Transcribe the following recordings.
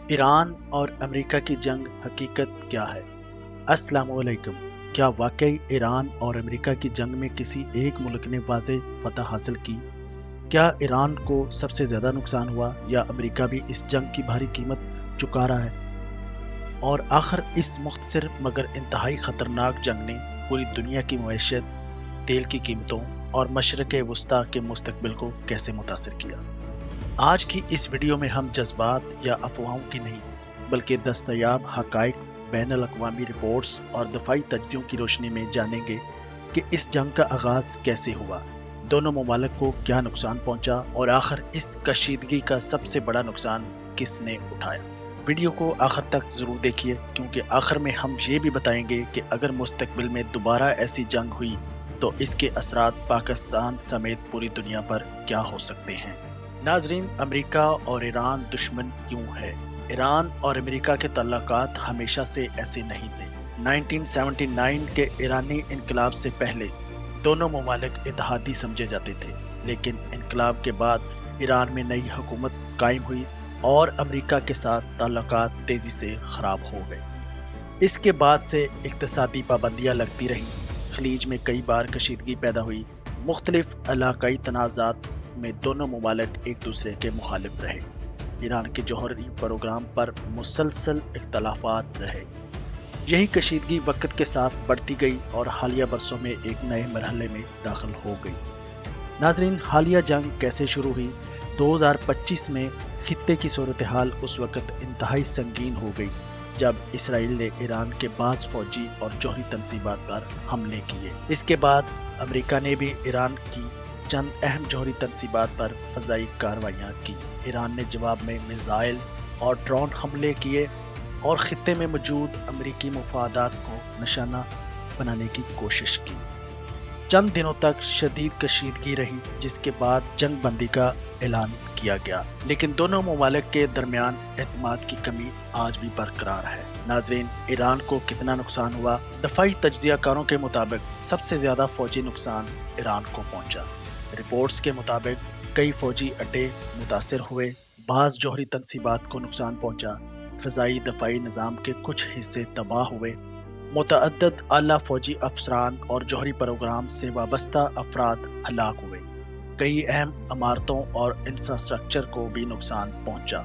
ایران اور امریکہ کی جنگ حقیقت کیا ہے؟ السلام علیکم۔ کیا واقعی ایران اور امریکہ کی جنگ میں کسی ایک ملک نے واضح فتح حاصل کی؟ کیا ایران کو سب سے زیادہ نقصان ہوا یا امریکہ بھی اس جنگ کی بھاری قیمت چکا رہا ہے؟ اور آخر اس مختصر مگر انتہائی خطرناک جنگ نے پوری دنیا کی معیشت، تیل کی قیمتوں اور مشرق وسطیٰ کے مستقبل کو کیسے متاثر کیا؟ آج کی اس ویڈیو میں ہم جذبات یا افواہوں کی نہیں بلکہ دستیاب حقائق، بین الاقوامی رپورٹس اور دفاعی تجزیوں کی روشنی میں جانیں گے کہ اس جنگ کا آغاز کیسے ہوا، دونوں ممالک کو کیا نقصان پہنچا اور آخر اس کشیدگی کا سب سے بڑا نقصان کس نے اٹھایا۔ ویڈیو کو آخر تک ضرور دیکھیے کیونکہ آخر میں ہم یہ بھی بتائیں گے کہ اگر مستقبل میں دوبارہ ایسی جنگ ہوئی تو اس کے اثرات پاکستان سمیت پوری دنیا پر کیا ہو سکتے ہیں۔ ناظرین، امریکہ اور ایران دشمن کیوں ہے؟ ایران اور امریکہ کے تعلقات ہمیشہ سے ایسے نہیں تھے۔ 1979 کے ایرانی انقلاب سے پہلے دونوں ممالک اتحادی سمجھے جاتے تھے، لیکن انقلاب کے بعد ایران میں نئی حکومت قائم ہوئی اور امریکہ کے ساتھ تعلقات تیزی سے خراب ہو گئے۔ اس کے بعد سے اقتصادی پابندیاں لگتی رہیں، خلیج میں کئی بار کشیدگی پیدا ہوئی، مختلف علاقائی تنازعات میں دونوں ممالک ایک دوسرے کے مخالف رہے، ایران کے جوہری پروگرام پر مسلسل اختلافات رہے۔ یہی کشیدگی وقت کے ساتھ بڑھتی گئی اور حالیہ برسوں میں ایک نئے مرحلے میں داخل ہو گئی۔ ناظرین، حالیہ جنگ کیسے شروع ہوئی؟ 2025 میں خطے کی صورتحال اس وقت انتہائی سنگین ہو گئی جب اسرائیل نے ایران کے بعض فوجی اور جوہری تنصیبات پر حملے کیے۔ اس کے بعد امریکہ نے بھی ایران کی چند اہم جوہری تنصیبات پر فضائی کارروائیاں کی۔ ایران نے جواب میں میزائل اور ڈرون حملے کیے اور خطے میں موجود امریکی مفادات کو نشانہ بنانے کی کوشش کی۔ چند دنوں تک شدید کشیدگی رہی جس کے بعد جنگ بندی کا اعلان کیا گیا، لیکن دونوں ممالک کے درمیان اعتماد کی کمی آج بھی برقرار ہے۔ ناظرین، ایران کو کتنا نقصان ہوا؟ دفاعی تجزیہ کاروں کے مطابق سب سے زیادہ فوجی نقصان ایران کو پہنچا۔ رپورٹس کے مطابق کئی فوجی اڈے متاثر ہوئے، بعض جوہری تنصیبات کو نقصان پہنچا، فضائی دفاعی نظام کے کچھ حصے تباہ ہوئے، متعدد اعلیٰ فوجی افسران اور جوہری پروگرام سے وابستہ افراد ہلاک ہوئے، کئی اہم عمارتوں اور انفراسٹرکچر کو بھی نقصان پہنچا۔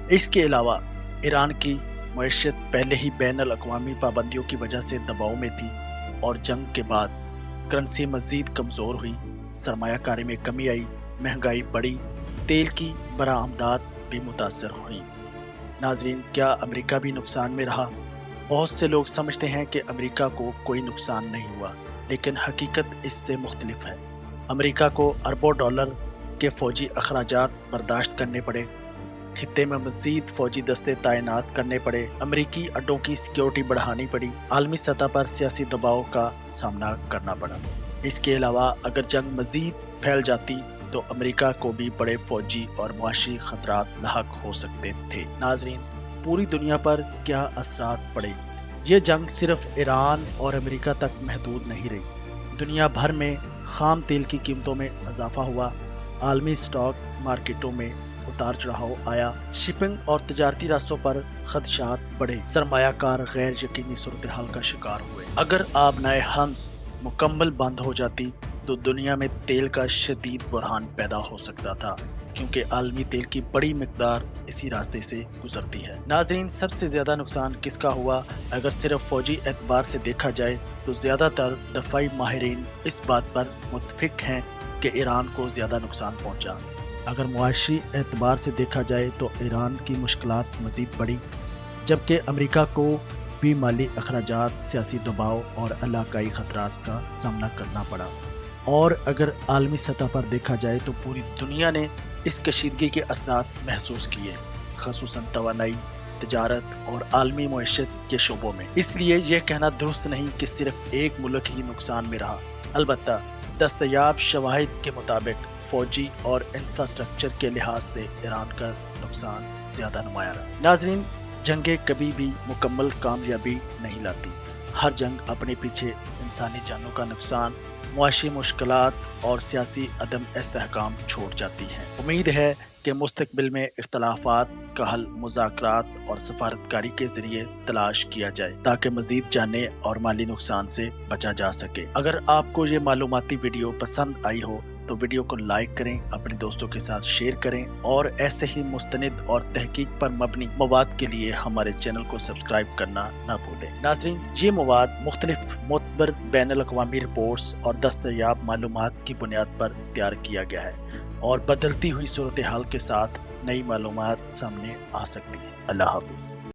اس کے علاوہ ایران کی معیشت پہلے ہی بین الاقوامی پابندیوں کی وجہ سے دباؤ میں تھی اور جنگ کے بعد کرنسی مزید کمزور ہوئی، سرمایہ کاری میں کمی آئی، مہنگائی بڑھی، تیل کی برآمدات بھی متاثر ہوئی۔ ناظرین، کیا امریکہ بھی نقصان میں رہا؟ بہت سے لوگ سمجھتے ہیں کہ امریکہ کو کوئی نقصان نہیں ہوا، لیکن حقیقت اس سے مختلف ہے۔ امریکہ کو اربوں ڈالر کے فوجی اخراجات برداشت کرنے پڑے، خطے میں مزید فوجی دستے تعینات کرنے پڑے، امریکی اڈوں کی سیکیورٹی بڑھانی پڑی، عالمی سطح پر سیاسی دباؤ کا سامنا کرنا پڑا۔ اس کے علاوہ اگر جنگ مزید پھیل جاتی تو امریکہ کو بھی بڑے فوجی اور معاشی خطرات لاحق ہو سکتے تھے۔ ناظرین، پوری دنیا پر کیا اثرات پڑے؟ یہ جنگ صرف ایران اور امریکہ تک محدود نہیں رہی۔ دنیا بھر میں خام تیل کی قیمتوں میں اضافہ ہوا، عالمی اسٹاک مارکیٹوں میں اتار چڑھاؤ آیا، شپنگ اور تجارتی راستوں پر خدشات بڑھے، سرمایہ کار غیر یقینی صورتحال کا شکار ہوئے۔ اگر آبنائے ہرمز مکمل بند ہو جاتی تو دنیا میں تیل کا شدید بحران پیدا ہو سکتا تھا، کیونکہ عالمی تیل کی بڑی مقدار اسی راستے سے گزرتی ہے۔ ناظرین، سب سے زیادہ نقصان کس کا ہوا؟ اگر صرف فوجی اعتبار سے دیکھا جائے تو زیادہ تر دفاعی ماہرین اس بات پر متفق ہیں کہ ایران کو زیادہ نقصان پہنچا۔ اگر معاشی اعتبار سے دیکھا جائے تو ایران کی مشکلات مزید بڑھی، جبکہ امریکہ کو بھی مالی اخراجات، سیاسی دباؤ اور علاقائی خطرات کا سامنا کرنا پڑا۔ اور اگر عالمی سطح پر دیکھا جائے تو پوری دنیا نے اس کشیدگی کے اثرات محسوس کیے، خصوصاً توانائی، تجارت اور عالمی معیشت کے شعبوں میں۔ اس لیے یہ کہنا درست نہیں کہ صرف ایک ملک ہی نقصان میں رہا۔ البتہ دستیاب شواہد کے مطابق فوجی اور انفراسٹرکچر کے لحاظ سے ایران کا نقصان زیادہ نمایاں رہا۔ ناظرین، جنگیں کبھی بھی مکمل کامیابی نہیں لاتی۔ ہر جنگ اپنے پیچھے انسانی جانوں کا نقصان، معاشی مشکلات اور سیاسی عدم استحکام چھوڑ جاتی ہیں۔ امید ہے کہ مستقبل میں اختلافات کا حل مذاکرات اور سفارتکاری کے ذریعے تلاش کیا جائے تاکہ مزید جانیں اور مالی نقصان سے بچا جا سکے۔ اگر آپ کو یہ معلوماتی ویڈیو پسند آئی ہو تو ویڈیو کو لائک کریں، اپنے دوستوں کے ساتھ شیئر کریں اور ایسے ہی مستند اور تحقیق پر مبنی مواد کے لیے ہمارے چینل کو سبسکرائب کرنا نہ بھولیں۔ ناظرین، یہ مواد مختلف معتبر بین الاقوامی رپورٹس اور دستیاب معلومات کی بنیاد پر تیار کیا گیا ہے اور بدلتی ہوئی صورتحال کے ساتھ نئی معلومات سامنے آ سکتی ہیں۔ اللہ حافظ۔